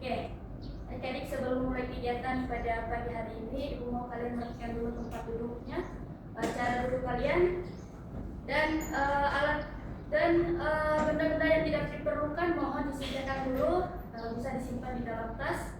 Oke, adik-adik sebelum mulai kegiatan pada pagi hari ini, Ibu mau kalian merapikan dulu tempat duduknya, cara duduk kalian, dan alat dan benda-benda yang tidak diperlukan mohon disediakan dulu, kalau bisa disimpan di dalam tas.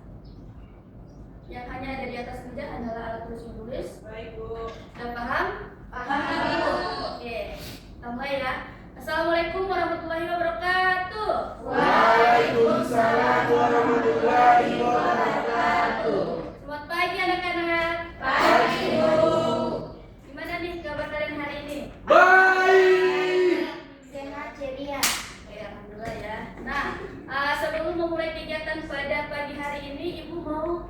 Yang hanya ada di atas meja hanyalah alat tulis menulis. Baik, Bu. Sudah paham? Paham. Oke, kita mulai ya. Assalamualaikum warahmatullahi wabarakatuh. Waalaikumsalam warahmatullahi wabarakatuh. Selamat pagi anak-anak. Pagi, Bu. Gimana nih kabar kalian hari ini? Baik. Sehat, ceria. Oke, alhamdulillah ya. Nah, sebelum memulai kegiatan pada pagi hari ini, Ibu mau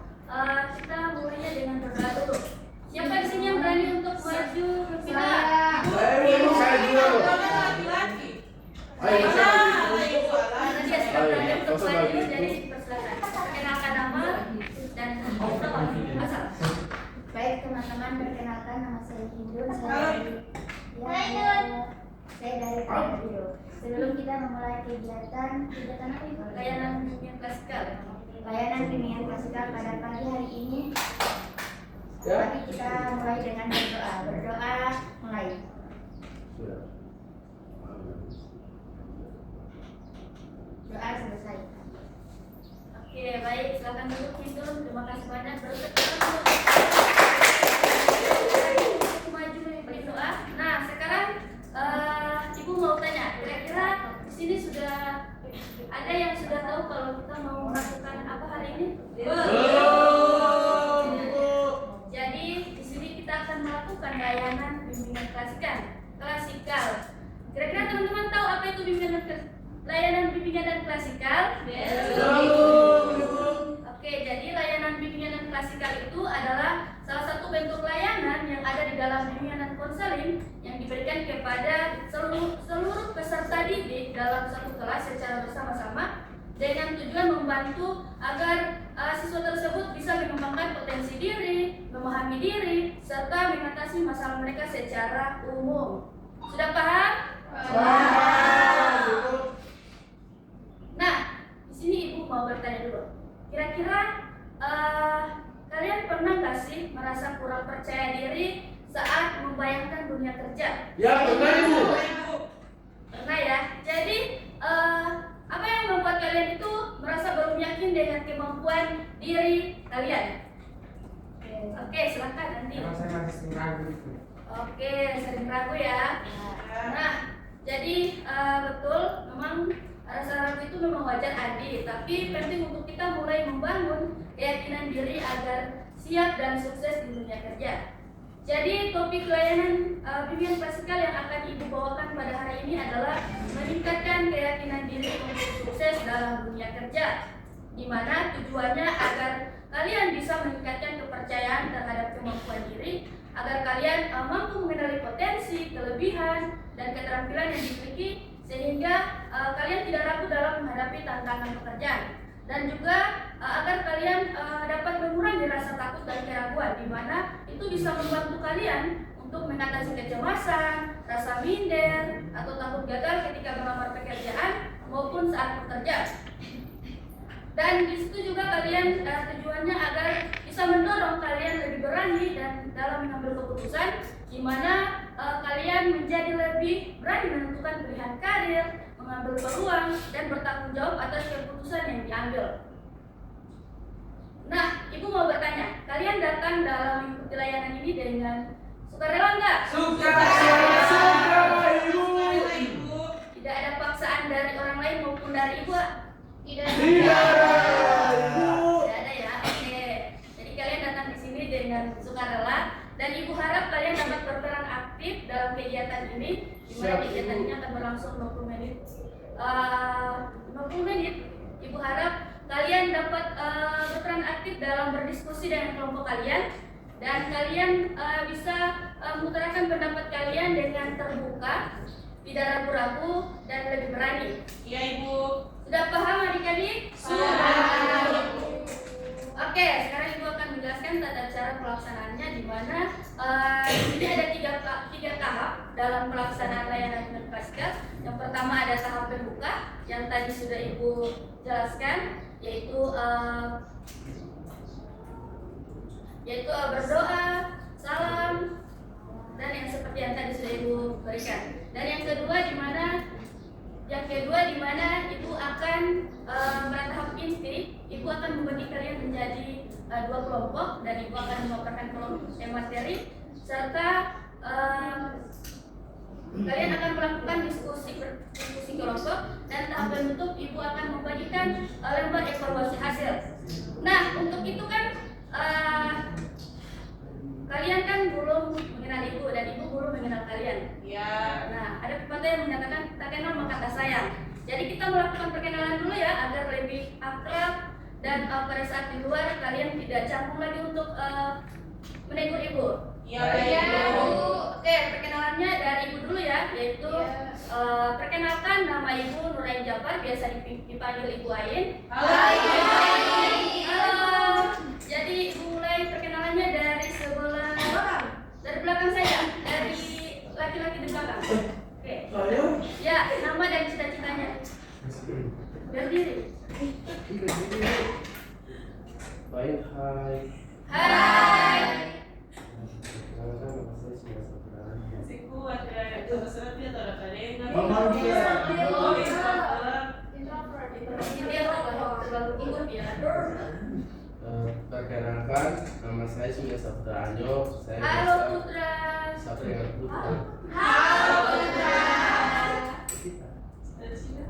kita mulainya dengan berdoa dulu. Siapa di sini yang berani untuk maju berdoa? Saya juga, Bu. Laki-laki. Ayo, Nanti ya sudah berani untuk maju, jadi persilakan. Perkenalkan nama dan asal. Baik teman-teman, perkenalkan nama saya Hindun. Saya dari Tribio. Sebelum kita memulai kegiatan apa itu? Layanan bimbingan klasikal. Layanan bimbingan klasikal pada pagi hari ini. Ya. Mari kita mulai dengan berdoa. Berdoa mulai. Sudah. Doa selesai. Oke, baik. Silakan duduk Hindun. Terima kasih banyak. Maju berdoa. Nah, sekarang Ibu mau tanya. Kira-kira di sini sudah ada yang sudah tahu kalau kita mau melakukan apa hari ini? Belum, Bu. Jadi di sini kita akan melakukan layanan bimbingan klasikal. Kira-kira teman-teman tahu apa itu layanan bimbingan dan klasikal? Belum, Bu. Oke, jadi layanan bimbingan dan klasikal itu adalah salah satu bentuk layanan yang ada di dalam bimbingan dan konseling yang diberikan kepada seluruh peserta didik dalam satu kelas secara bersama-sama dengan tujuan membantu agar siswa tersebut bisa mengembangkan potensi diri, memahami diri, serta mengatasi masalah mereka secara umum. Sudah paham? Paham, Bu. Nah, di sini Ibu mau bertanya dulu. Kira-kira kalian pernah nggak sih merasa kurang percaya diri saat membayangkan dunia kerja? Ya, benar, Bu. Pernah ya. Jadi apa yang membuat kalian itu merasa belum yakin dengan kemampuan diri kalian? Oke, silakan nanti. Saya masih ragu. Oke, sering ragu ya. Nah, jadi betul, memang rasa ragu itu memang wajar Adi, tapi penting untuk kita mulai membangun keyakinan diri agar siap dan sukses di dunia kerja. Jadi topik layanan bimbingan klasikal yang akan Ibu bawakan pada hari ini adalah meningkatkan keyakinan diri untuk sukses dalam dunia kerja, di mana tujuannya agar kalian bisa meningkatkan kepercayaan terhadap kemampuan diri, agar kalian mampu mengenali potensi, kelebihan, dan keterampilan yang dimiliki sehingga kalian tidak ragu dalam menghadapi tantangan pekerjaan, dan juga agar kalian dapat mengurangi rasa takut dan keraguan, di mana itu bisa membantu kalian untuk mengatasi kecemasan, rasa minder, atau takut gagal ketika melamar pekerjaan maupun saat bekerja. Dan di situ juga kalian tujuannya agar bisa mendorong kalian lebih berani dan dalam mengambil keputusan, di mana kalian menjadi lebih berani menentukan pilihan karir, mengambil peluang, dan bertanggung jawab atas keputusan yang diambil. Nah, Ibu mau bertanya, kalian datang dalam mengikuti layanan ini dengan sukarela nggak? Suka, Ibu. Tidak ada paksaan dari orang lain maupun dari Ibu? Tidak. Tidak, Ibu. Tidak ada ya, oke. Jadi kalian datang di sini dengan sukarela, dan Ibu harap kalian dapat berperan aktif dalam kegiatan ini, di mana Siap, kegiatan Ibu. ini akan berlangsung 20 menit. 20 menit. Ibu harap kalian dapat berperan aktif dalam berdiskusi dengan kelompok kalian, dan kalian bisa mengutarakan pendapat kalian dengan terbuka, tidak ragu-ragu, dan lebih berani. Iya, Ibu. Sudah paham adik-adik? Sudah. Oke, sekarang Ibu akan menjelaskan tata cara pelaksanaannya, di mana ini ada tiga tahap dalam pelaksanaan layanan klasikal. Yang pertama ada tahap pembuka yang tadi sudah Ibu jelaskan. yaitu berdoa, salam, dan yang seperti yang tadi sudah Ibu berikan. Dan yang kedua di mana Ibu akan meratap inti. Ibu akan membagi kalian menjadi dua kelompok dan Ibu akan memaparkan materi serta kalian akan melakukan diskusi kelompok dan tahap penutup Ibu akan membagikan lembar evaluasi hasil. Nah, untuk itu kan kalian kan belum mengenal Ibu dan Ibu belum mengenal kalian. Ya. Nah, ada pepatah yang mengatakan tak kenal maka tak sayang. Jadi kita melakukan perkenalan dulu ya agar lebih akrab dan pada saat di luar kalian tidak canggung lagi untuk menegur Ibu. Ya, Ya, baik, Bu. Oke, perkenalannya dari Ibu dulu ya, yaitu perkenalkan nama Ibu Nurain Jafar, biasa dipanggil Ibu Ain. Halo. Jadi Ibu mulai perkenalannya dari dari belakang saya, dari laki-laki di belakang. Oke. Ya, nama dan cita-citanya. Berdiri. Baik, hai. Hai. Perkenalkan, nama saya Surya Saputra. Si kuat ya, itu sesuatu atau ada kadang. Mama dia. Oh, introvert. Dia terlalu ikut ya. Perkenalkan, nama saya Surya Saputra Anjo. Saya Halo biasa Putra. sapa dengan Putra. Halo Putra. Cita-cita. Cita-cita.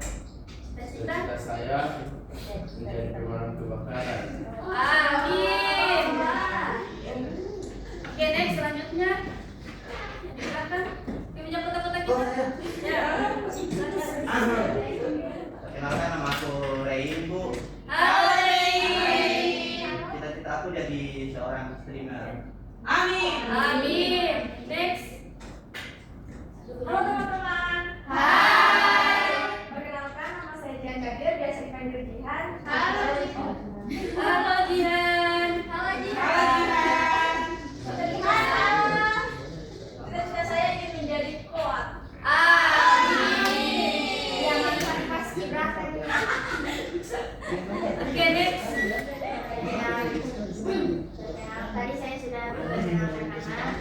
Cita saya menjadi pemadam kebakaran. Amin. Oke, next selanjutnya di belakang. Oke, punya kota-kota kita. Ya. Perkenalkan, nama aku Rein, Bu. Halo Rey. Cita-cita aku jadi seorang streamer. Amin. Amin. Next. Halo teman-teman. Hai. Perkenalkan, nama saya Jihan Kadir, biasa dipanggil Jihan. Halo Jihan. Halo Jihan. Halo Jihan. Cita-cita saya ingin menjadi kuat. Amin. Jangan pasti berapa. Oke, next. Tadi saya sudah memperkenalkan nama, saya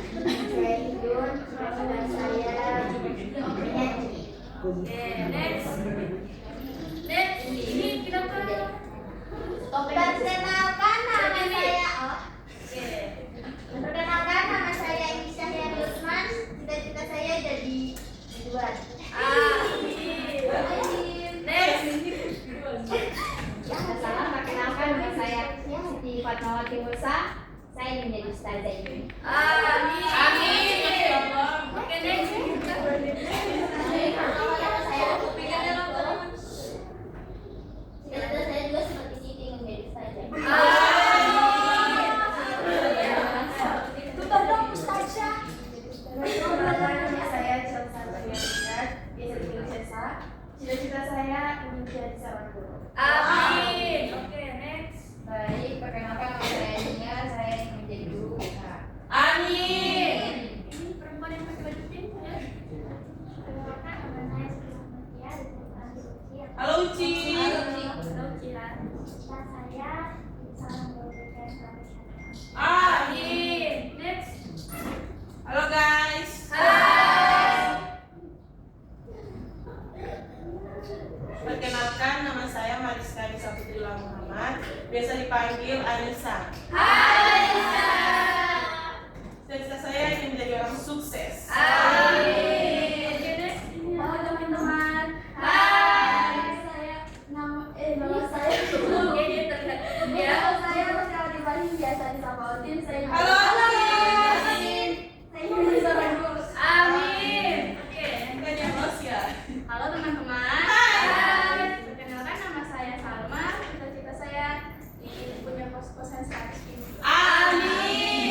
Hidun, dan saya menyanyi. Oke, next. Next. Ini kenapa? Perkenalkan nama saya Oke. Perkenalkan nama saya Isyah Yani Usman. Cita-cita saya jadi biduan. Amin. Next. Salam, perkenalkan nama saya Siti Fatmawati Musa. Saya ingin menjadi ustazah ini. Amin. Amin. Ya Allah. Oke, next. Cita-cita saya juga seperti Siti ingin menjadi ustazah. Tutup dong, ustazah. Perkenalkan, nama saya Chelsea Sarian, biasa dipanggil Cesa. Cita-cita saya ingin menjadi seorang guru. Amin. Oke, next. Baik, perkenalkan nama saya Nia, saya ingin menjadi guru BK. Amin. Ini perempuan yang pakai baju pink ya. Perkenalkan nama saya Siti Mutia, dipanggil Ucia. Halo Uci. Halo Jihan. Cita saya bisa memberikan sampai sana. Amin. Next. Halo guys. Hai. Perkenalkan, nama saya Mariska Nisa Putrila Muhammad, biasa dipanggil Anissa. Hai. Cita-cita saya ingin menjadi orang sukses. Amin. Oke, next. Ini halo teman-teman. Hai. Nama saya Oke, dia terlihat. Ya. Nama saya Rosyal Ibrahim, biasa disapa Odin. Saya Halo. Amin. Saya ingin menjadi seorang guru. Amin. Oke. Bukan yang Rosia. Halo teman-teman. Hai. Perkenalkan nama saya Salma. Cita-cita saya ingin punya kos-kosan 100 pintu. Amin.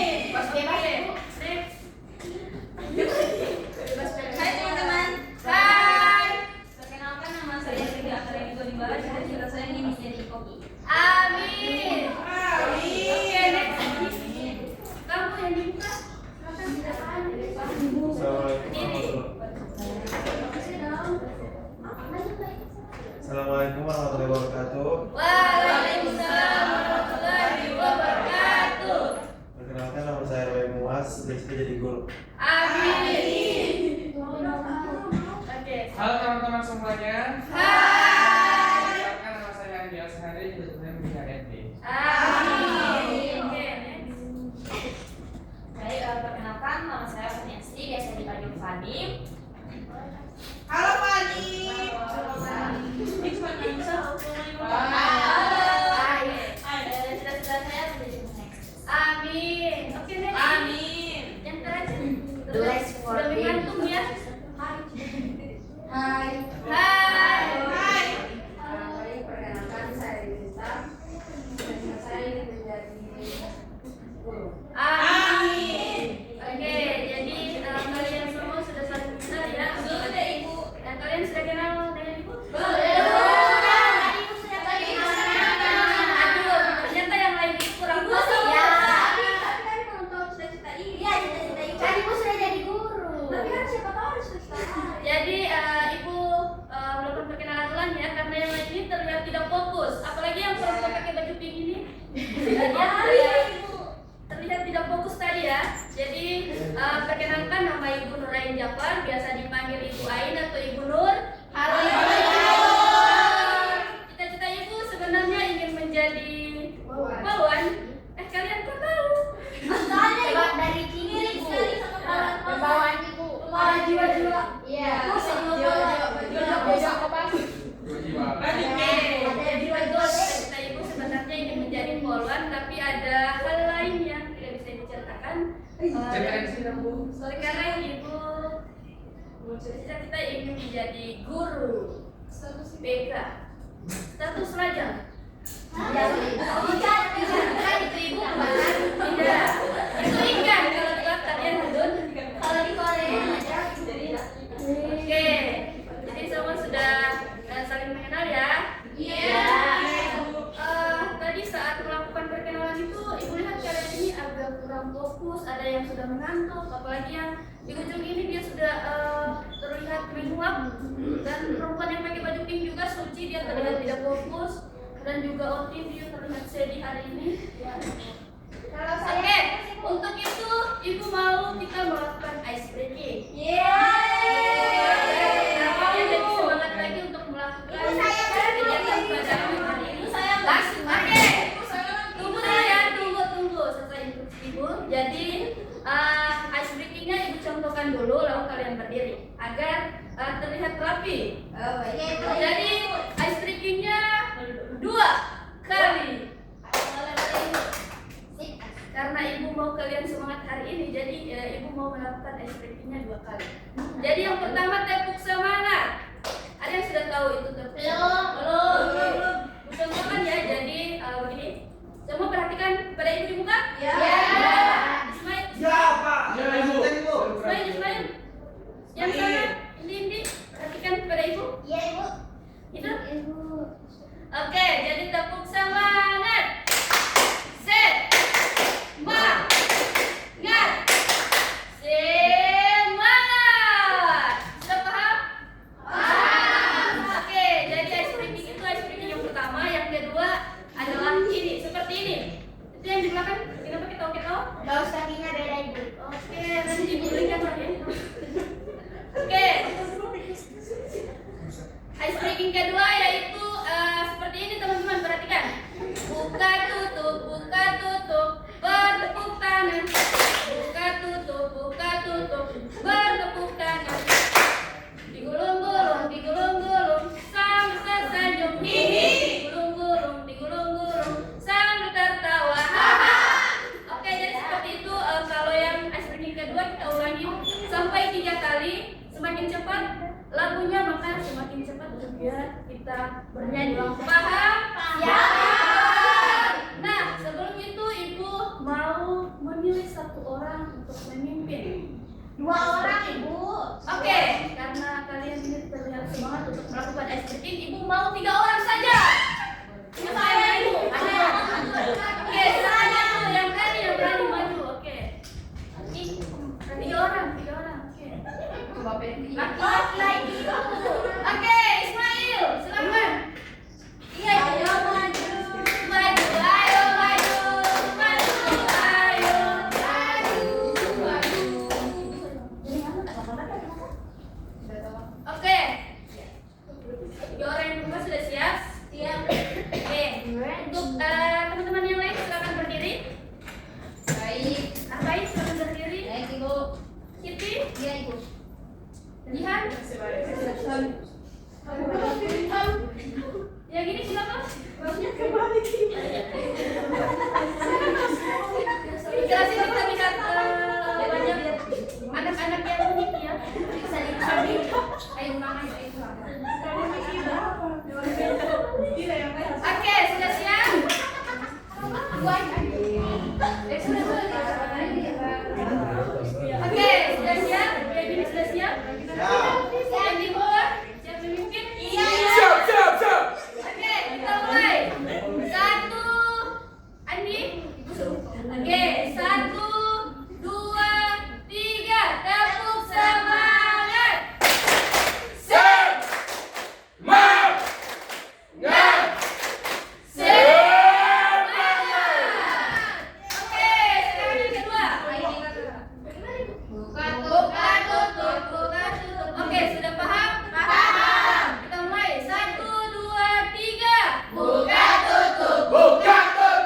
Bu. Amin. Oke. Halo teman-teman semuanya. Hai. Perkenalkan nama saya Andi Ashari, juga saya menjadi HRD. Amin. Oke, next. Baik, perkenalkan nama saya Faniasi, biasa dipanggil Fani. Halo Fani. Halo, Cita-cita saya menjadi Amin. Oke, next. Amin. Yang terakhir. Bless for Sudah him. mengantuk ya. Hai. Hai. Hai. Baik, perkenalkan saya Rizita. Saya ingin menjadi guru. Amin. Oke, jadi kalian semua sudah saling kenal ya. Sudah Ibu. Dan kalian sudah kenal dengan Ibu? Aduh, ternyata yang lain itu kurang kosong. Ya. Tapi kan untuk cita-cita ini. Iya, cita-cita ibu. Kan ibu sudah jadi guru. Tapi kan siapa tahu ada cita-cita. Jadi Ibu melakukan perkenalan ulang ya, karena yang lain ini terlihat tidak fokus. Apalagi yang perempuan pakai baju pink ini. Terlihat tidak fokus tadi ya. Jadi perkenalkan, nama Ibu Nurain Jafar, biasa dipanggil Ibu Ain atau Ibu Nur. Halo Ibu Nur. Cita-cita Ibu sebenarnya ingin menjadi polwan. Kalian kok tahu? Coba dari kiri, Bu. Pembawaan ibu. Jiwa-jiwa. Iya. Jiwa-jiwa kopassus. Baju pink. Ada betul, cita-cita Ibu sebenarnya ingin menjadi polwan, tapi ada hal lain yang tidak bisa diceritakan. Ceritain sih dong, Bu. Karena Ibu cita-cita ingin menjadi guru BK. Status lajang. Kan itu Ibu kemana? Tidak. Itu ikan kalau di kalian Hadun. Kalau di Korea ada Oke. Jadi semua sudah saling mengenal ya. Iya. Tadi saat melakukan perkenalan itu Ibu lihat kalian ini agak kurang fokus, ada yang sudah mengantuk, apalagi yang di ujung ini dia sudah terlihat menguap, dan perempuan yang pakai baju pink juga Suci, dia terlihat tidak fokus, dan juga Otin dia terlihat sedih hari ini. Kalau Oke, untuk itu Ibu mau kita melakukan ice breaking. Nah, mau yang jadi semangat lagi untuk melakukan kegiatan pada hari ini. Langsung, oke. Tunggu dulu ya, tunggu. Selesai instruksi Ibu. Jadi ice breakingnya Ibu contohkan dulu, lalu kalian berdiri agar terlihat rapi. Jadi ice breakingnya 2 kali. Karena Ibu mau kalian semangat hari ini, jadi Ibu mau melakukan ice breakingnya 2 kali. Jadi yang pertama tepuk semangat. Ada yang sudah tahu itu tepuk? Belum. Contohkan ya. Jadi begini. Semua perhatikan pada Ibu di muka. Ya. Ismail. Ya, Pak. Ya, Ibu. Ismail. Yang sana, Indi. Perhatikan pada Ibu. Iya, Ibu. Itu. Oke, jadi tepuk semangat. Semangat. Sudah paham? Oke, jadi ice breaking itu ice breaking yang pertama, yang kedua adalah ini, seperti ini. Itu yang di belakang, kenapa kita Gaus kakinya beda, Ibu. Oke, nanti diberikan lagi. Oke. Ice breaking kedua yaitu seperti ini teman-teman, perhatikan. Buka tutup, bertepuk tangan. Buka tutup, bertepuk tangan. Digulung-gulung, sambil tersenyum. Digulung-gulung, sambil tertawa. Oke, jadi seperti itu. Kalau yang ice breaking kedua kita ulangi sampai 3 kali. Semakin cepat lagunya maka semakin cepat biar kita bernyanyi. Paham? Ya. Nah, sebelum itu Ibu mau memilih 1 orang untuk memimpin. 2 orang, Ibu. Oke, karena kalian ini terlihat semangat untuk melakukan ice breaking, Ibu mau 3 orang saja. Siapa yang Ibu? Oke, saya yang berani maju. Oke. 3 orang. Oke. Coba Peti. Laki-laki. Oke, Ismail, silakan. Iya, ayo maju. Ayo. Oke, sudah siap? Jadi sudah siap? Siap di bawah? Siap memimpin? Iya. Siap. Oke, kita mulai. 1, Andi. Oke, 1, 2, 3, tepuk semangat. Oke, sekarang yang kedua. Buka tutup. Oke, sudah paham? Paham. Kita mulai. 1, 2, 3. Buka tutup. Bertepuk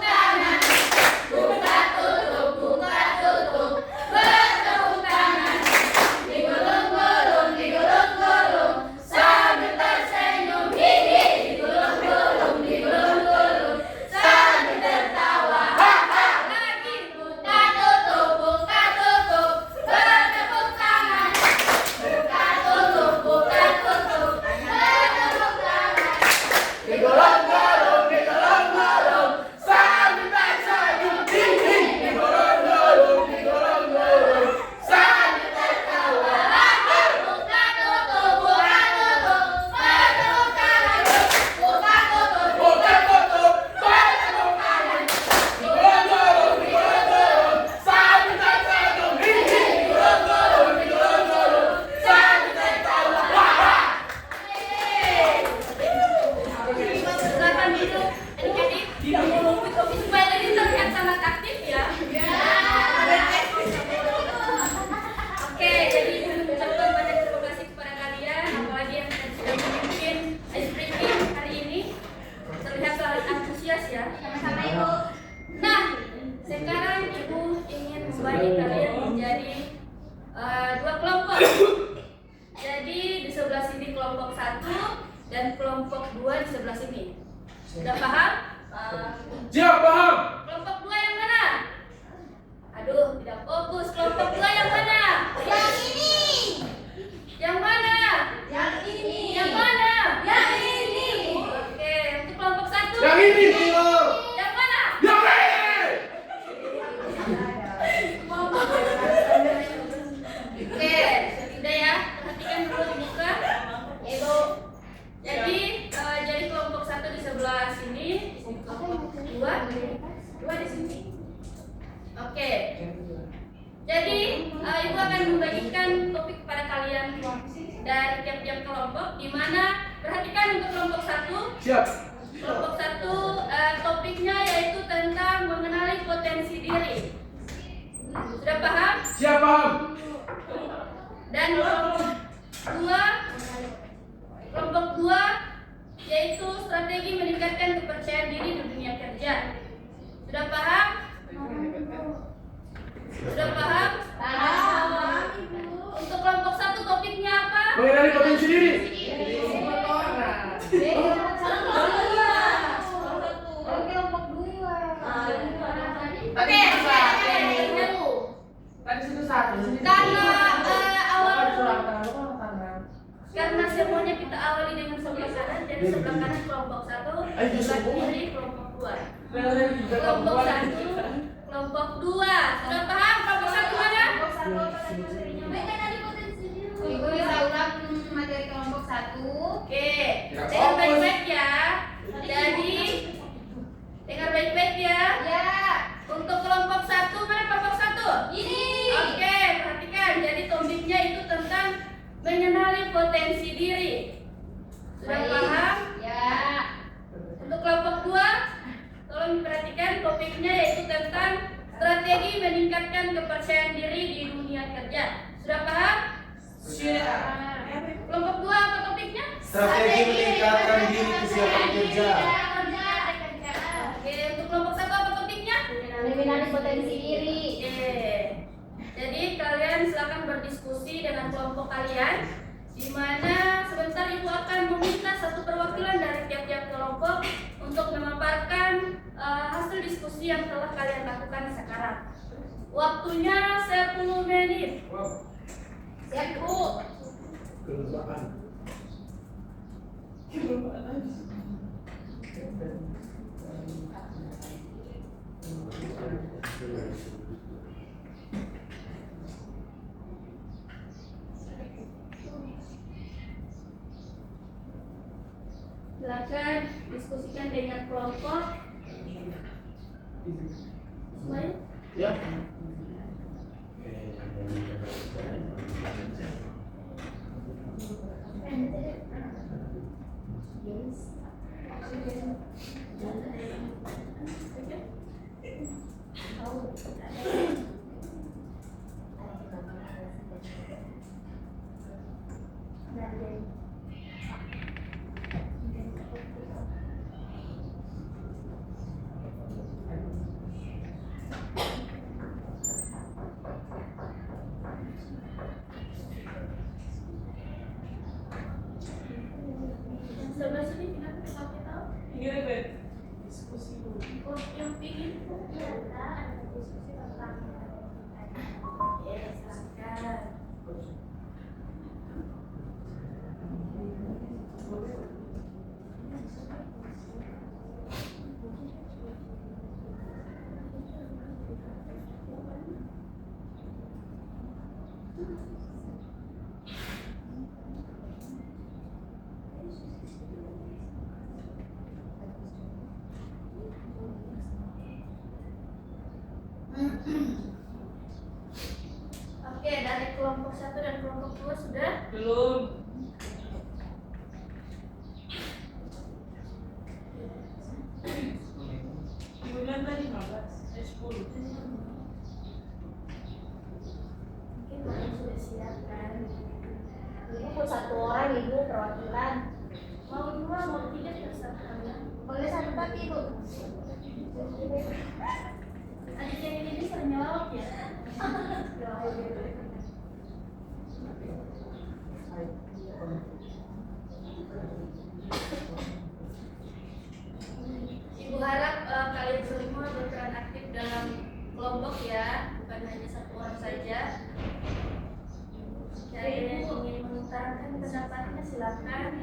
tangan. Buka tutup. Bertepuk tangan. Digulung-gulung. Sambil tersenyum. Hihi. Digulung-gulung. Sambil tertawa. Lagi. Buka tutup. Bertepuk tangan. Buka tutup. Bertepuk tangan. Silakan duduk. Jadi supaya tadi terlihat sangat aktif ya. Oke, jadi mengucapkan banyak terima kasih kepada kalian, apalagi yang sudah memimpin ice breaking hari ini. Terlihat sangat antusias ya. Sama-sama Ibu. Nah, sekarang Ibu ingin membagi kalian menjadi 2 kelompok. Jadi di sebelah sini kelompok 1 dan kelompok 2 di sebelah sini. Sudah paham? Siap, paham. Kelompok 2 yang mana? Aduh, tidak fokus. Kelompok 2 yang mana? Yang ini. Yang mana? Yang ini. Yang mana? Yang ini. Oke, untuk kelompok 1. Yang ini. Yang mana? Yang ini. Oke, sudah ya. Perhatikan dulu di muka. Ibu. Jadi kelompok 1 di sebelah sini, kelompok 2 di sini. Oke. Jadi Ibu akan membagikan topik kepada kalian dari tiap-tiap kelompok, di mana perhatikan untuk kelompok 1. Siap. Kelompok 1 topiknya yaitu tentang mengenali potensi diri. Sudah paham? Siap, paham. Dan kelompok 2 yaitu strategi meningkatkan kepercayaan diri di dunia kerja. Sudah paham? Sudah paham? Paham. Untuk kelompok 1 topiknya apa? Mengenali potensi diri. Oke. Tadi situ 1, sini. Karena semuanya kita awali dengan sebelah kanan, jadi sebelah kanan kelompok 1, sebelah kiri kelompok 2. Kelompok 1, kelompok 2. Sudah paham kelompok 1 mana? Ibu bisa ulang materi kelompok 1. Oke, dengar baik-baik ya. Jadi dengar baik-baik ya. Ya. Untuk kelompok 1, mana kelompok 1? Ini. Oke, perhatikan. Jadi topiknya itu tentang mengenali potensi diri. Sudah Baik. paham? Ya. Untuk kelompok 2, tolong diperhatikan topiknya yaitu tentang strategi meningkatkan kepercayaan diri di dunia kerja. Sudah paham? Siap. Kelompok 2 apa topiknya? Strategi meningkatkan diri kesiapan kerja. Oke, untuk kelompok 1 apa topiknya? Mengenali potensi diri. Oke. Jadi kalian silakan berdiskusi dengan kelompok kalian, di mana sebentar Ibu akan meminta satu perwakilan dari tiap-tiap kelompok untuk memaparkan hasil diskusi yang telah kalian lakukan sekarang. Waktunya 10 menit. Siap, Bu. Silakan diskusikan dengan kelompok. Semuanya? Ya. Sebelah sini kita tahu. Ini Rebet. Diskusi dulu. Oh, yang pingin. Ada diskusi tentang Ya, silakan. Oke, dari kelompok 1 dan kelompok 2 sudah. Belum. Bulan tadi 10. Mungkin kalian sudah siap kan? Ibu pun 1 orang ibu perwakilan. Mau 2, mau 3 terserah kalian. Boleh 1 tapi ibu. Adik yang ini sering nyelawak ya? Ibu harap kalian semua berperan aktif dalam kelompok ya, bukan hanya 1 orang saja. Jadi yang ingin mengutarakan pendapatnya silakan.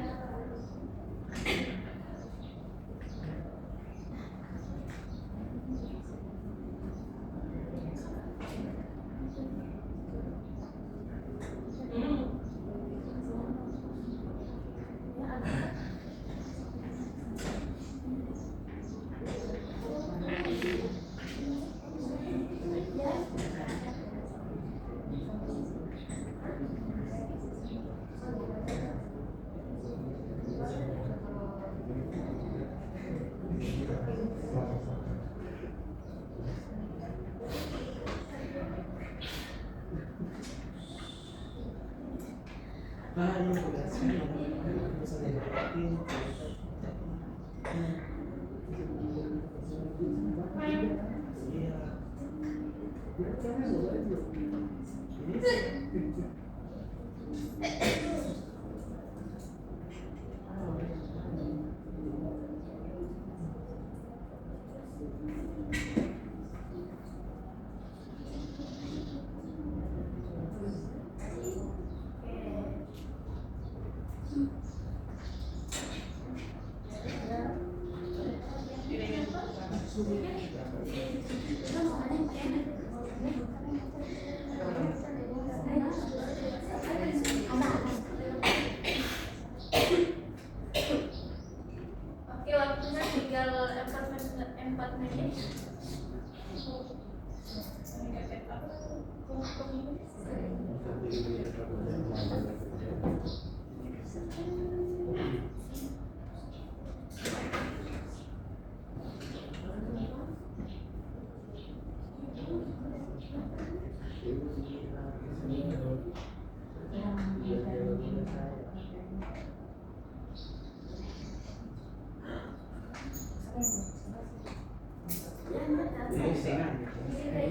Oke, waktunya tinggal 4 menit.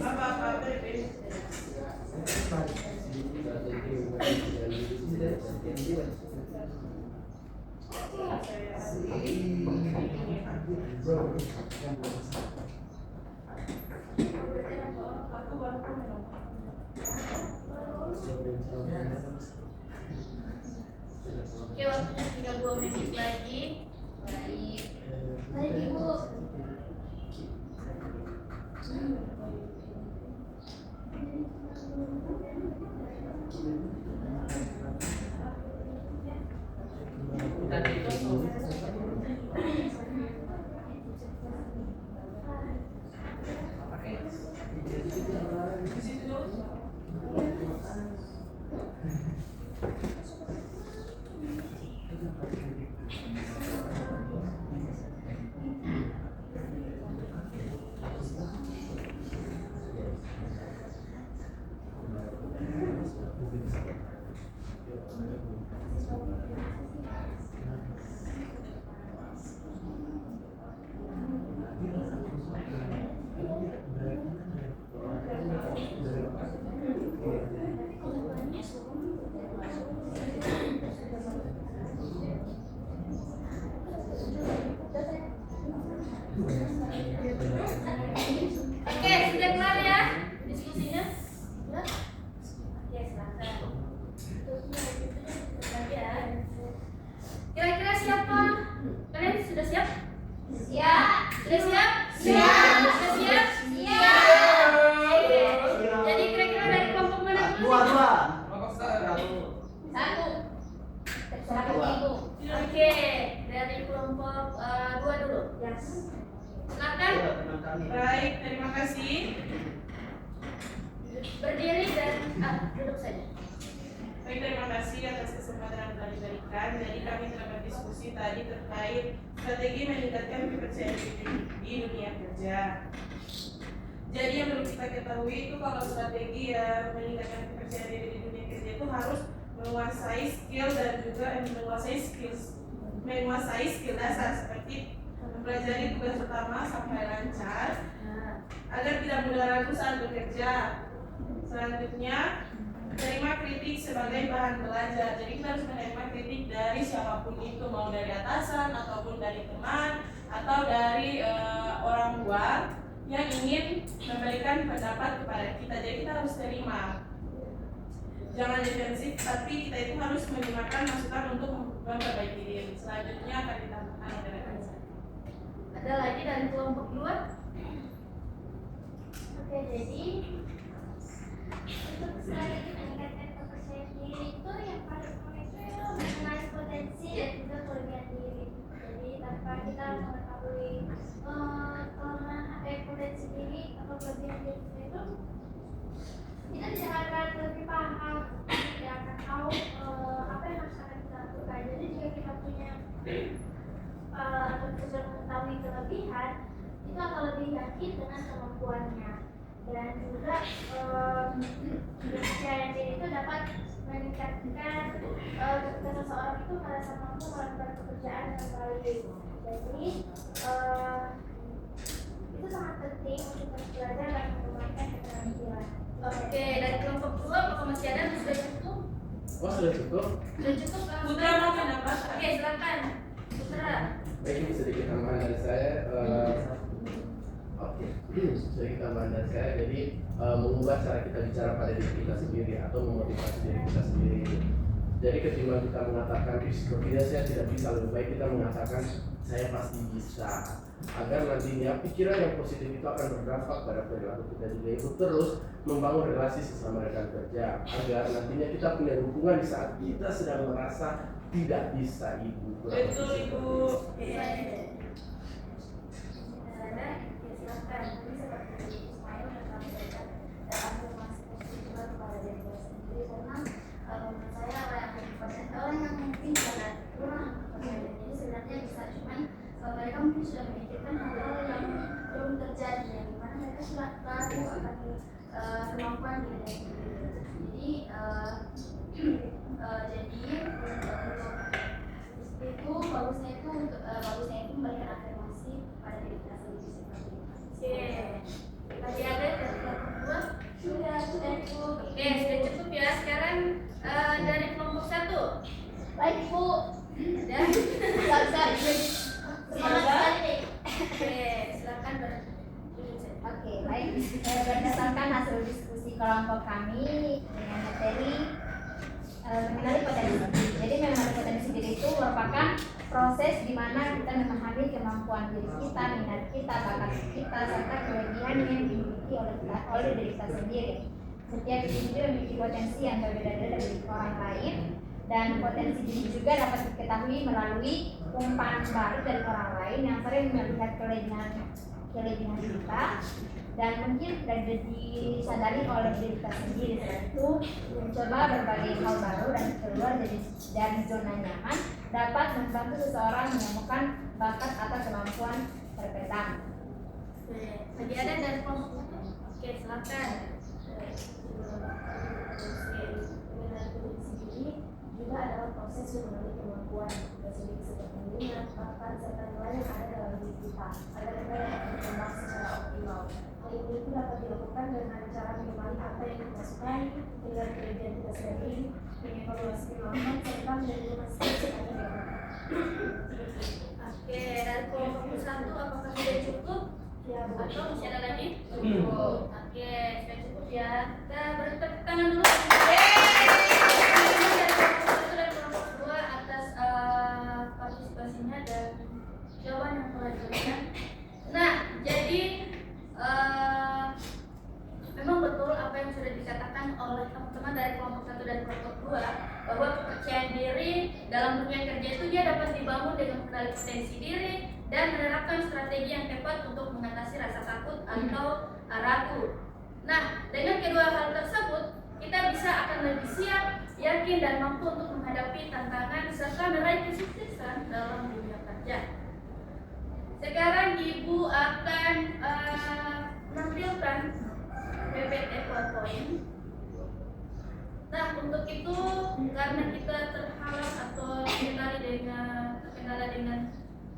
Apa-apa Rebet. Aku baru minum. Oke, waktunya tinggal 2 menit lagi. Baik. Baik, Ibu. Oke, sudah kelar ya diskusinya? Sudah? Oke, silakan. Ya. Kira-kira siapa? Kalian sudah siap? Siap. Sudah siap? Siap. Sudah siap? Siap. Oke. Jadi kira-kira dari kelompok mana dulu? Dua. Satu. Terserah ibu. Oke, dari kelompok dua dulu. Silakan Baik, terima kasih. berdiri dan duduk saja. Baik, terima kasih atas kesempatan yang telah diberikan. Jadi kami telah berdiskusi tadi terkait strategi meningkatkan kepercayaan diri di dunia kerja. Jadi yang perlu kita ketahui itu kalau strategi yang meningkatkan kepercayaan diri di dunia kerja itu harus menguasai skill dan juga menguasai skill dasar seperti mempelajari tugas utama sampai lancar agar tidak mudah ragu saat bekerja. Selanjutnya, menerima kritik sebagai bahan belajar. Jadi kita harus menerima kritik dari siapapun itu, mau dari atasan ataupun dari teman atau dari orang luar yang ingin memberikan pendapat kepada kita. Jadi kita harus terima. Jangan defensif, tapi kita itu harus menimbulkan masukan untuk memperbaiki diri. Selanjutnya akan ditambahkan oleh rekan saya. Ada lagi dari kelompok dua? Oke, jadi untuk strategi meningkatkan kepercayaan diri itu yang paling utama itu mengenali potensi dan juga kelebihan diri. Jadi tanpa kita mengetahui kelemahan atau potensi diri atau kelebihan diri itu, kita tidak akan lebih paham, tidak akan tahu apa yang harus akan kita lakukan. Jadi jika kita punya atau sudah mengetahui kelebihan, itu akan lebih yakin dengan kemampuannya. Dan juga kepercayaan diri itu dapat meningkatkan ketika seseorang itu merasa mampu melakukan pekerjaan dengan baik. Jadi itu sangat penting untuk belajar dan mengembangkan keterampilan. Oke, dari kelompok dua apakah masih ada yang sudah cukup? Oh, sudah cukup? Sudah cukup? Putra mau menambah? Oke, silakan. Putra. Baik, ini sedikit tambahan dari saya. Oke, sedikit tambahan dari saya. Jadi mengubah cara kita bicara pada diri kita sendiri atau memotivasi diri kita sendiri. Jadi ketimbang kita mengatakan tidak, saya tidak bisa, lebih baik kita mengatakan saya pasti bisa, agar nantinya pikiran yang positif itu akan berdampak pada perilaku kita juga, itu terus membangun relasi sesama rekan kerja, agar nantinya kita punya hubungan di saat kita sedang merasa tidak bisa. Ibu Betul, Ibu. Silakan. Seperti Ismail dan sampaikan dan aku masih positif juga kepada diri saya sendiri, karena menurut saya orang yang mungkin kurang kepercayaan diri sebenarnya bisa, cuman mereka mungkin sudah memikirkan hal-hal yang belum terjadi, yang dimana mereka sudah ragu akan kemampuan diri sendiri. Jadi itu bagusnya itu memberikan afirmasi pada diri kita sendiri seperti itu. Oke. Masih ada dari kelompok dua? Sudah cukup. Oke, sudah cukup ya. Sekarang dari kelompok satu. Baik Bu. Ada? Semangat sekali nih. Oke, silakan berduduk saja. Oke, baik. Berdasarkan hasil diskusi kelompok kami dengan materi mengenali potensi. Jadi mengenali potensi diri itu merupakan proses di mana kita memahami kemampuan diri kita, minat kita, bakat kita, serta kelebihan yang dimiliki oleh diri kita sendiri. Setiap individu memiliki potensi yang berbeda-beda dari orang lain, dan potensi diri juga dapat diketahui melalui umpan balik dari orang lain yang sering melihat kelebihan kita dan mungkin tidak disadari oleh diri kita sendiri. Setelah itu mencoba berbagai hal baru dan keluar dari zona nyaman dapat membantu seseorang menemukan bakat atau kemampuan terpendam. Masih ada dari kelompok satu? Oke, silakan. Juga adalah proses mengenali kemampuan kita sendiri seperti minat, bakat, serta nilai yang ada dalam diri kita agar kita dapat berkembang secara optimal. Hal ini itu dapat dilakukan dengan cara mengenali apa yang kita sukai, dengan kelebihan kita sendiri, mengevaluasi kemampuan serta menjadi masing-masing. Oke, dari kelompok satu apakah sudah cukup? Ya, Bu. Atau masih ada lagi? Cukup. Oke, sudah cukup ya. Kita beri tepuk tangan dulu. Dari kelompok satu dan kelompok dua atas partisipasinya dan jawaban yang telah diberikan. Nah, jadi memang betul apa yang sudah dikatakan oleh teman-teman dari kelompok satu dan kelompok dua, bahwa kepercayaan diri dalam dunia kerja itu dia dapat dibangun dengan mengenali potensi diri dan menerapkan strategi yang tepat untuk mengatasi rasa takut atau ragu. Nah, dengan kedua hal tersebut kita bisa akan lebih siap, yakin dan mampu untuk menghadapi tantangan serta meraih kesuksesan dalam dunia kerja. Sekarang Ibu akan menampilkan PPT PowerPoint. Nah, untuk itu karena kita terhalang atau terkendala dengan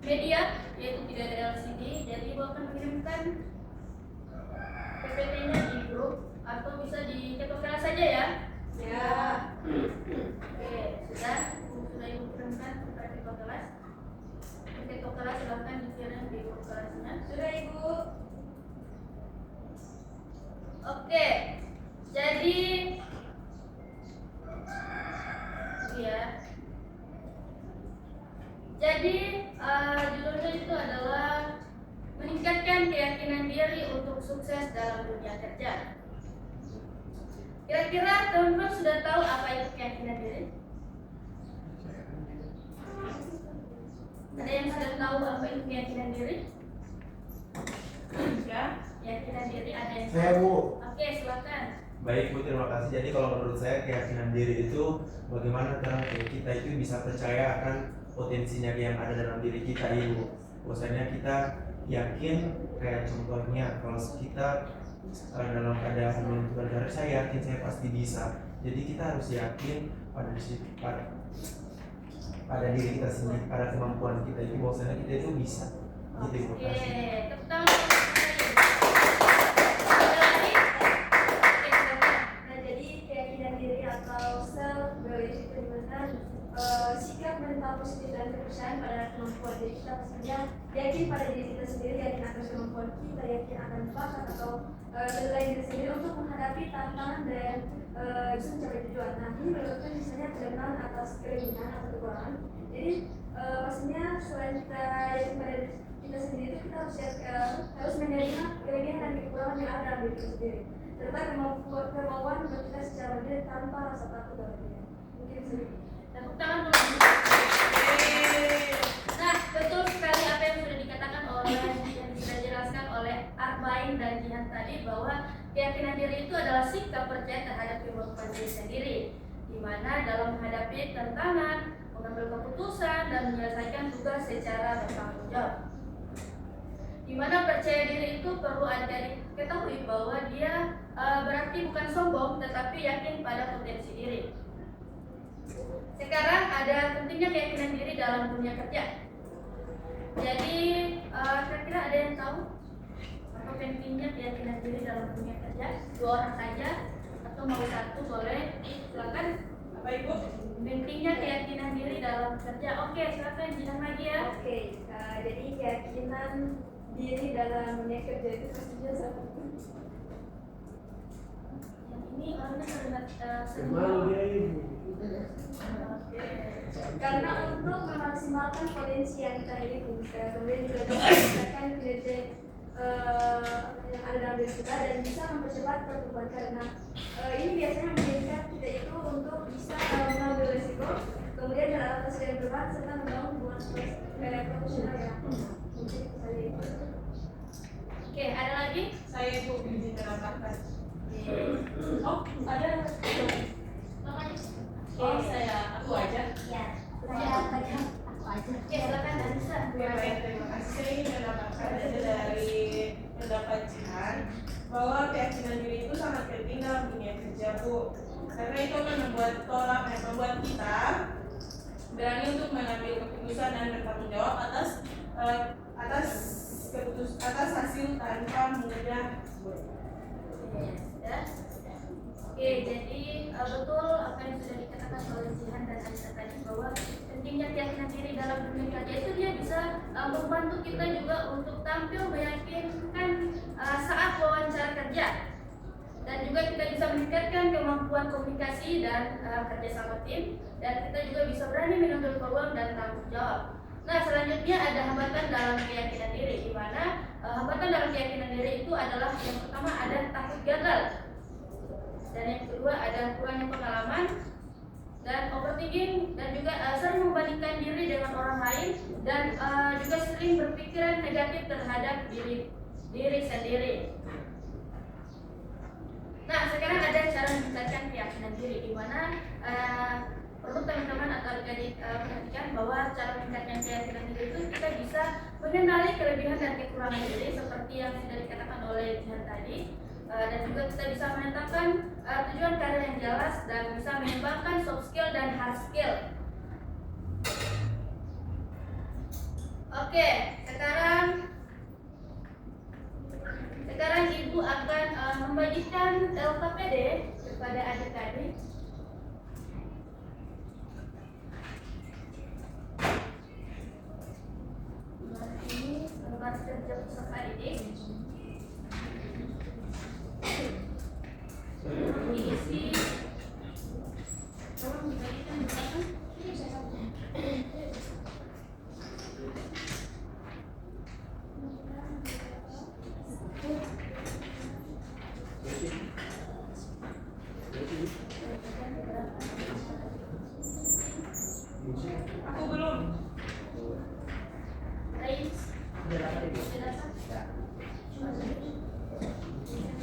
media, yaitu tidak ada LCD, jadi Ibu akan mengirimkan PPT-nya di grup atau bisa di chat kelas saja ya. Ya. Oke, sudah Ibu kirimkan ke kelas. Chat kelas silahkan dikirim di grup kelasnya. Sudah Ibu. Oke, jadi ya, judulnya itu adalah meningkatkan keyakinan diri untuk sukses dalam dunia kerja. Kira-kira teman-teman sudah tahu apa itu keyakinan diri? Ada yang sudah tahu apa itu keyakinan diri? Ya. Keyakinan diri ada yang Saya, tahu? Bu. Oke, silakan. Baik Bu, terima kasih. Jadi kalau menurut saya keyakinan diri itu bagaimana cara kita itu bisa percaya akan potensinya yang ada dalam diri kita Ibu. Bahwasanya kita yakin, kayak contohnya kalau kita dalam keadaan menentukan karir, saya yakin saya pasti bisa. Jadi kita harus yakin pada diri kita sendiri, pada kemampuan kita itu, bahwasanya kita itu bisa. Gitu, terima Oke, kasih. tepuk tangan. Ada lagi? Oke, silakan. Nah, jadi keyakinan diri atau self belief itu dimana sikap mental positif dan kepercayaan pada kemampuan diri kita, maksudnya yakin pada diri kita sendiri, yakin akan kemampuan kita, yakin akan bakat atau nilai diri sendiri untuk menghadapi tantangan dan bisa mencapai tujuan. Nah, ini merupakan misalnya pengenalan atas kelebihan atau kekurangan. Jadi maksudnya selain kita yakin pada diri kita sendiri itu kita harus menerima kelebihan dan kekurangan yang ada dalam diri kita sendiri, serta kemauan bertindak secara mandiri tanpa rasa takut dalam diri. Mungkin segitu. Tepuk tangan dulu. Nah, betul sekali apa yang sudah dikatakan yang sudah dijelaskan oleh Arbain dan Jihan tadi, bahwa keyakinan diri itu adalah sikap percaya terhadap kemampuan diri sendiri, di mana dalam menghadapi tantangan, mengambil keputusan dan menyelesaikan tugas secara bertanggung jawab. Di mana percaya diri itu perlu diketahui bahwa dia berarti bukan sombong, tetapi yakin pada potensi diri. Sekarang ada pentingnya keyakinan diri dalam dunia kerja. Jadi kira-kira ada yang tahu apa pentingnya keyakinan diri dalam dunia kerja? 2 orang saja atau mau 1 boleh, silakan. Apa Ibu? Pentingnya keyakinan diri dalam kerja. Oke, silakan Jihan lagi ya. Oke, jadi keyakinan diri dalam dunia kerja itu pastinya sangat penting. Yang ini orangnya sering Malu dia Ibu. Karena untuk memaksimalkan potensi yang kita miliki, kemudian juga meningkatkan kinerja yang ada dalam diri kita dan bisa mempercepat pertumbuhan, karena ini biasanya menjadikan kita itu untuk bisa mengambil risiko, kemudian beradaptasi dengan perubahan serta membangun hubungan profesional yang mungkin saya itu. Oke, ada lagi? Saya Ibu izin menambahkan. Oh, ada. Oh, aku aja. Ya, saya aku aja. Oke, silakan Anissa. Ya, baik, terima kasih. Saya ingin menambahkan dari pendapat Jihan bahwa keyakinan diri itu sangat penting dalam dunia kerja, Bu. Karena itu akan membuat kita berani untuk mengambil keputusan dan bertanggung jawab atas hasil tanpa mudah. Ya. Oke, jadi betul apa yang sudah dikatakan dikatakan oleh Jihan dan Anissa tadi bahwa pentingnya keyakinan diri dalam dunia kerja itu dia bisa membantu kita juga untuk tampil meyakinkan saat wawancara kerja, dan juga kita bisa meningkatkan kemampuan komunikasi dan kerja sama tim, dan kita juga bisa berani mengambil peluang dan tanggung jawab. Nah, selanjutnya ada hambatan dalam keyakinan diri, di mana hambatan dalam keyakinan diri itu adalah yang pertama ada takut gagal, dan yang kedua ada kurangnya pengalaman dan overthinking, dan juga sering membandingkan diri dengan orang lain, dan juga sering berpikiran negatif terhadap diri sendiri. Nah, sekarang ada cara meningkatkan keyakinan diri, di mana perlu teman-teman atau adik-adik perhatikan bahwa cara meningkatkan keyakinan diri itu kita bisa mengenali kelebihan dan kekurangan diri seperti yang sudah dikatakan oleh Jihan tadi, dan juga kita bisa menetapkan tujuan karir yang jelas dan bisa mengembangkan soft skill dan hard skill. Oke, sekarang Ibu akan membagikan LKPD kepada adik-adik. Ini lembar kerja peserta didik. Diisi, tolong dibagikan di belakang. Aku belum. Rais, sudah dapat? Di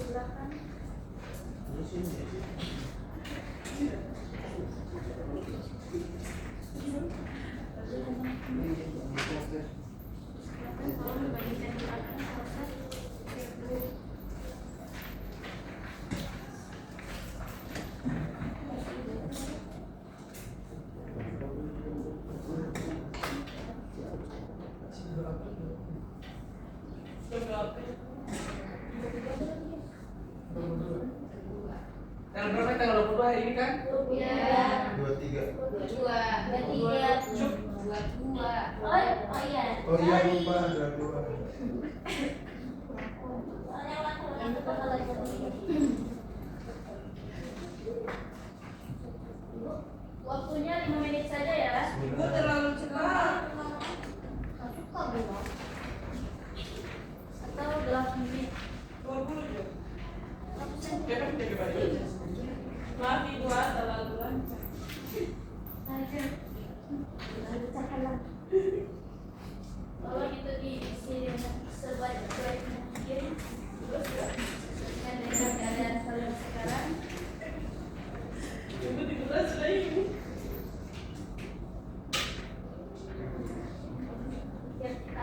belakang. Tolong dibagikan di belakang. Tanggal berapa? Tanggal 22 hari ini kan? Ya. 23. 22. Oh iya. Oh iya lupa ada 2. Waktunya 5 menit saja ya. Ibu terlalu cepat. Suka belum? Atau 8 menit? 20 juga. Maaf Ibu, terlalu lancar. Kalau itu diisi dengan sebaik-baiknya mungkin, terus dengan keadaan kalian sekarang, Ibu 13 sudah ini.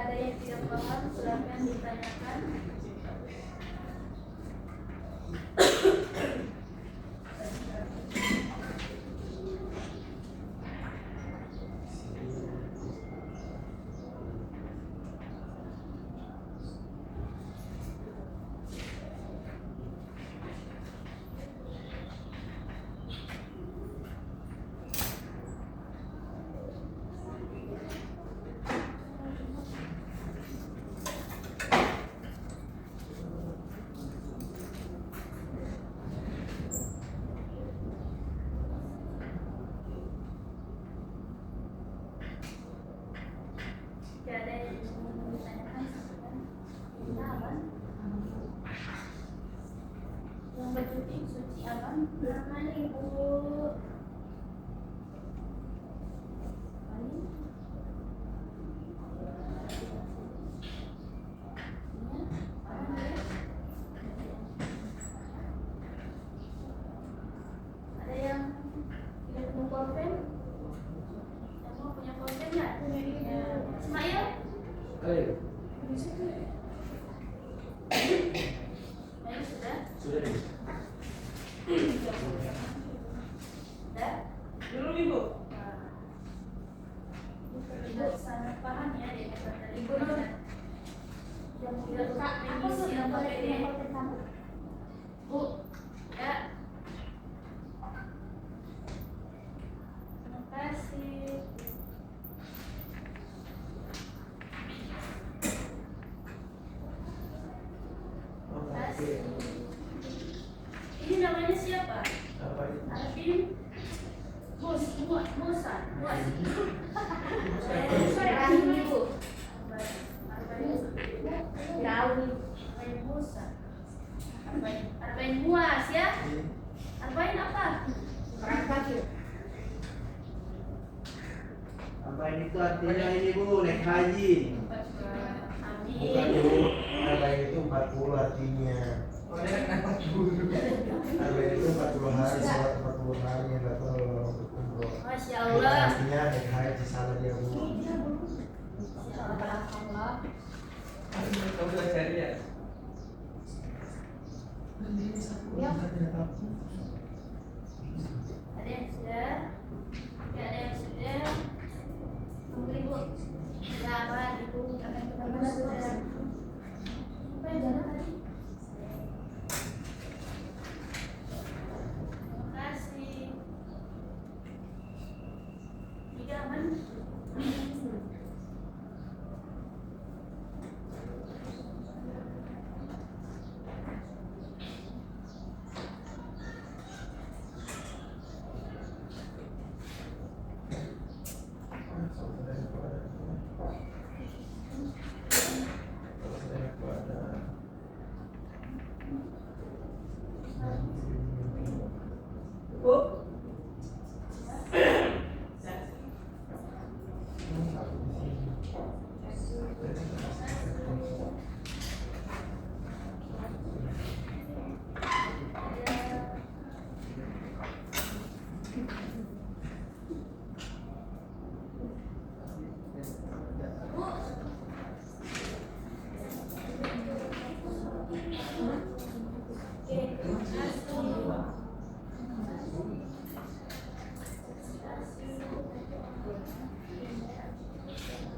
ada yang tidak paham silakan ditanyakan. Jika ada yang ingin ditanyakan, silakan. Kita aman. Yang bercuti suci aman. Aman Ibu. Ada yang tidak punya pulpen? Yang mau punya pulpen nggak? Ya. Ismail? Ayo. Ismail sudah? Sudah nih. Sudah? Belum Ibu. Tidak sangat paham ya dia kata Ibu Nur. Yang tidak Kak, aku mengisi sudah boleh LKPD. punya pulpen kamu. Bu, ya. Ini namanya siapa? Apa itu? Arvin Musa. Rahim Ibu. Arbain Musa. Arbain Muas ya. Arbain apa? Berangkat yuk. Apa ini tuh artinya ini Bu, naik haji. Bukan Amin. Bu, Arbain itu 40 artinya. Arbain itu 40 hari, sholat 40 hari yang datang untuk umroh. Masya Naik Allah. artinya naik haji sana dia Bu. Allah. Kamu udah cari ya? Ya. Ada yang sudah? Ya, ada yang sudah. Ibu. Selamat Ibu akan ketemu sudah. Apa yang jalan tadi? Terima kasih. Tiga aman. Bu.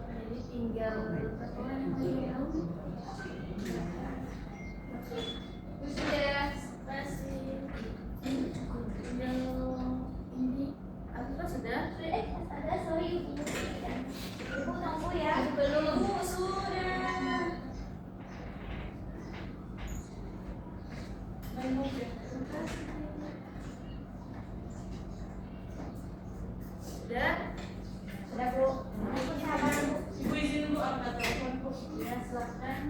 Jadi tinggal berapa orang yang mau? Sudah. Terima kasih. Tinggal ini. Apa sudah? Ada sorry ibu tunggu ya. Belum. Sudah. Sudah. Sudah Bu. Ibu izin Bu, angkat telepon Bu. Ya, silakan.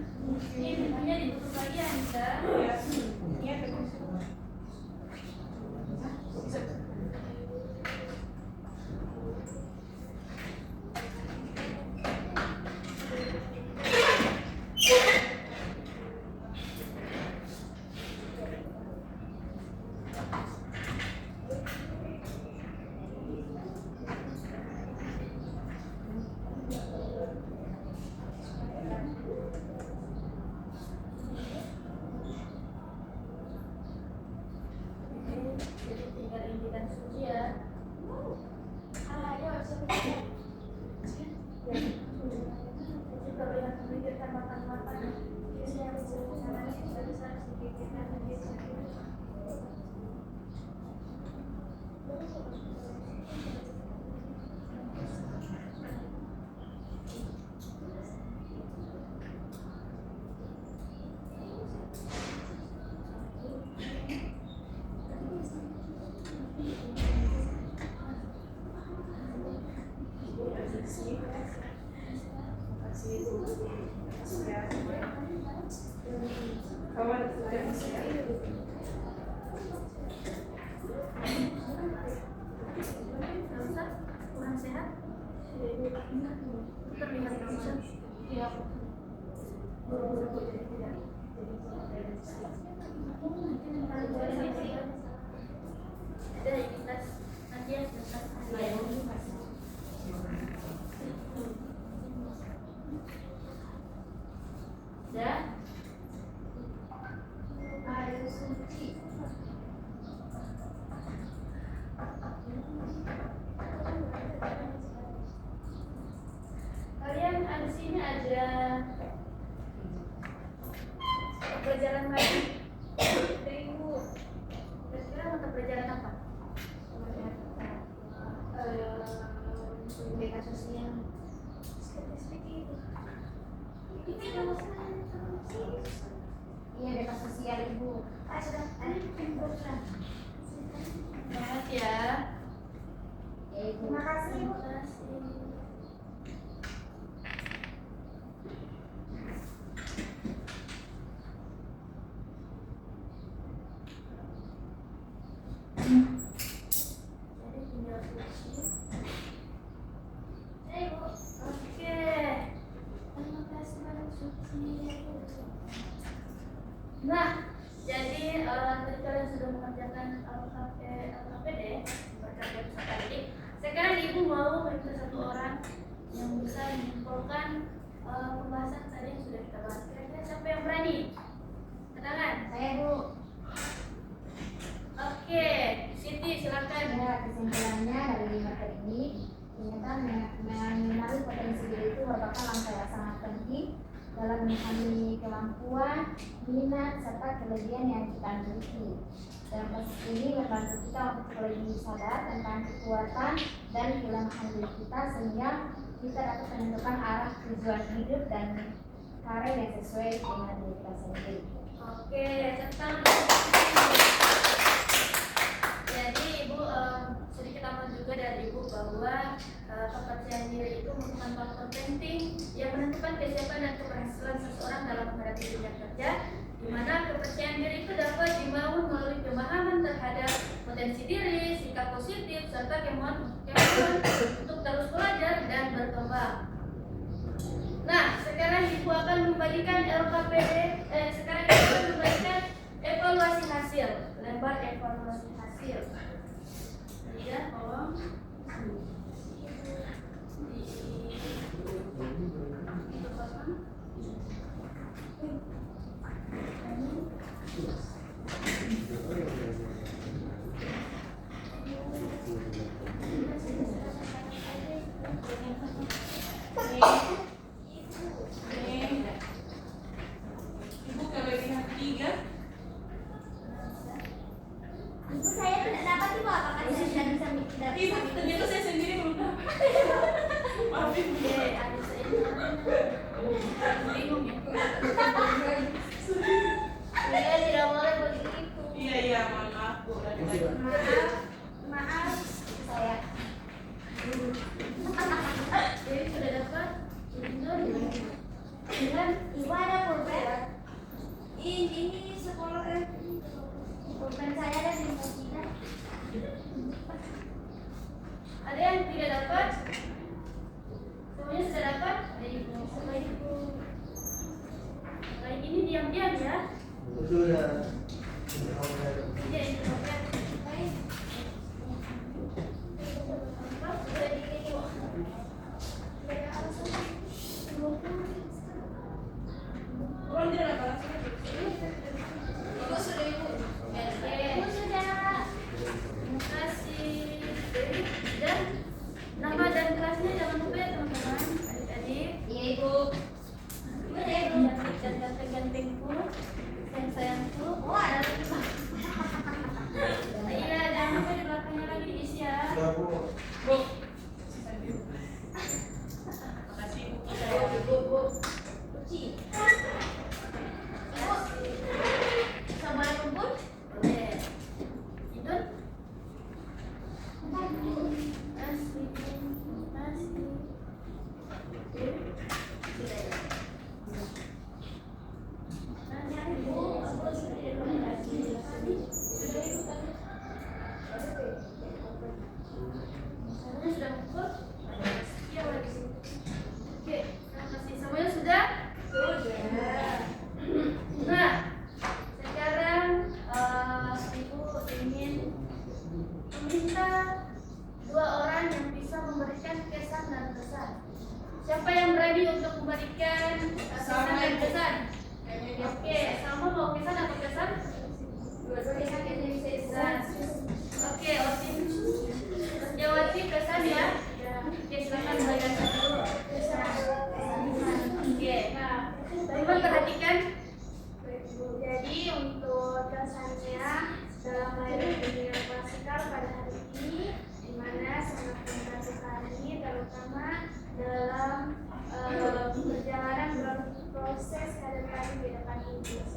Ini pintunya ditutup lagi ya, Anissa. Ya. Iya, terus. Jadi tinggal ini dan suci ya. Ayo sebentar. Jadi terlihat memikirkan matang-matang. Saya bersama sudah bisa dipikirkan begitu. Kawan sudah siap. Elsa, kurang sehat? Terlihat susah. Iya. Ada di tas nanti ya tas. Sudah. Ayo suci. Kalian di sini ada pelajaran lagi. Ibu, kira-kira mata pelajaran apa? BK sosial. Statistik itu. Ini kalau saya Iya BK sosial. sosial Ibu. Sudah. Selamat ya. Ya Ibu. Terima kasih Ibu. Terima kasih. Jadi tinggal kunci. Ibu. Oke. Terima kasih Mbak Suci. Nah, jadi tadi kalian sudah mengerjakan LKPD berkat pusaka tadi. Sekarang Ibu mau meminta satu orang yang bisa menyimpulkan pembahasan tadi yang sudah kita bahas. Kira-kira siapa yang berani? Kenalan. Saya Bu. Oke, Siti silakan. Ya, kesimpulannya dari materi ini ternyata mengenali potensi diri itu merupakan langkah yang sangat penting dalam memahami kemampuan, minat, serta kelebihan yang kita miliki. Dalam proses ini membantu kita untuk lebih sadar tentang kekuatan dan kelemahan diri kita sehingga kita dapat menentukan arah tujuan hidup dan karir yang sesuai dengan diri kita sendiri. Oke, tentang jadi Ibu sedikit tambah juga dari Ibu bahwa kepercayaan diri itu merupakan faktor penting yang menentukan kesiapan dan keberhasilan seseorang dalam menghadapi dunia kerja, di mana kepercayaan diri itu dapat dibangun melalui pemahaman terhadap potensi diri, sikap positif, serta kemauan untuk terus belajar dan berkembang. Nah, sekarang Ibu akan membagikan LKPD. Sekarang Ibu akan membagikan evaluasi hasil, lembar evaluasi hasil. Ya, tolong. Ibu kelebihan 3. Ibu saya tidak dapat Ibu, apakah saya tidak bisa Ibu, ternyata saya sendiri belum dapat. Maaf Ibu. Oke, ada saya bingung ya. Saya tidak boleh begitu. Iya, mohon maaf Bu. Maaf, saya. Jadi sudah dapat? dengan Ibu ada pulpen? Ini sekolah pulpen saya ada di Mokina. Ada yang tidak dapat? Semuanya sudah dapat? Ada Ibu. Sama Ibu. Kayak ini diam-diam ya. Sudah. Iya, ini dapat. Baik. Apa? Sudah di Orang tidak dapat. Ibu sudah Ibu. Oke. Ibu sudah. Terima kasih. Dan nama dan kelasnya jangan lupa ya teman-teman, adik-adik. Iya Ibu. Cantik dan ganteng-gantengku, sayang-sayangku. Oh, ada Iya, jangan lupa di belakangnya lagi diisi ya. Sudah Bu. Bu. Makasih Bu. Assalamualaikum Bun. Boleh. Idun. Kasih. Kasih. Sudah ya. Nanya Ibu, aku sudah kasih. Sudah Ibu tadi. Semuanya sudah ngumpul? Iya lagi sih. Oke, terima kasih. Semuanya sudah? Sudah. Nah, sekarang Ibu ingin meminta 2 orang yang bisa memberikan kesan dan pesan. Siapa yang berani untuk memberikan kesan dan pesan? Oke, sama mau kesan atau pesan? Dua-duanya kan Indonesia Pesan. Oke, Otin. Jawati pesan ya. Oke, silakan bagian dulu. Oke, nah, teman perhatikan. Jadi untuk kesannya dalam menghadapi dunia klasikal pada hari ini, di mana sangat membantu kami, terutama dalam perjalanan proses karir kami di depan ini.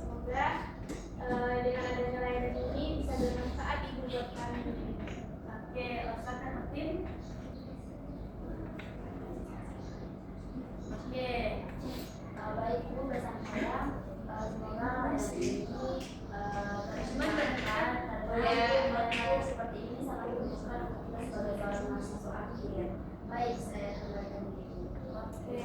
sendirian. Baik, saya kembalikan diri. Oke.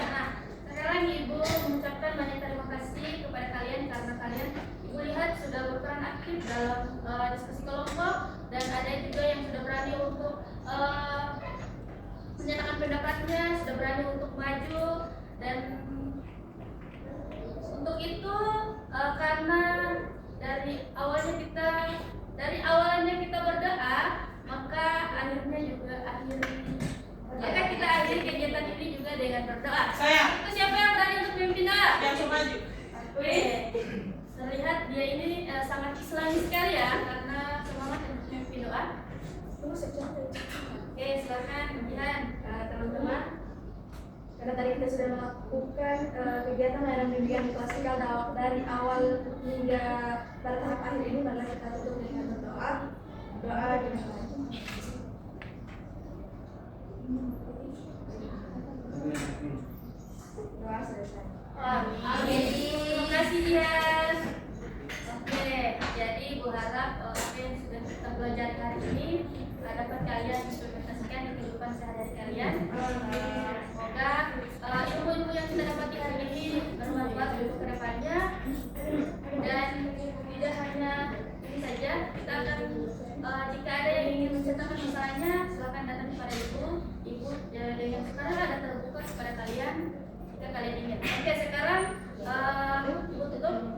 Nah, sekarang Ibu mengucapkan banyak terima kasih kepada kalian karena kalian Ibu lihat sudah berperan aktif dalam diskusi kelompok dan ada juga yang sudah berani untuk menyatakan pendapatnya, sudah berani untuk maju dan untuk itu karena dari awalnya kita berdoa, maka kita akhiri kegiatan ini juga dengan berdoa. Saya. Itu siapa yang berani untuk memimpin doa? Yang mau maju. Oke. Terlihat dia ini sangat Islami sekali ya, karena semangat untuk memimpin doa. Oke, silakan Jihan. Teman-teman, karena tadi kita sudah melakukan kegiatan layanan bimbingan klasikal dari awal hingga pada tahap akhir ini, maka kita tutup dengan berdoa. Doa dimulai. Doa selesai. Oke, terima kasih Jihan. Oke, jadi Bu harap apa yang sudah kita pelajari hari ini dapat kalian implementasikan di kehidupan sehari-hari kalian. Semoga ilmu-ilmu yang kita dapati hari ini bermanfaat untuk kedepannya dan tidak hanya ini saja. Kita akan jika ada yang ingin menceritakan masalahnya silakan datang kepada Ibu yang sekarang ada terbuka kepada kalian jika kalian ingin. Oke, sekarang Ibu tutup.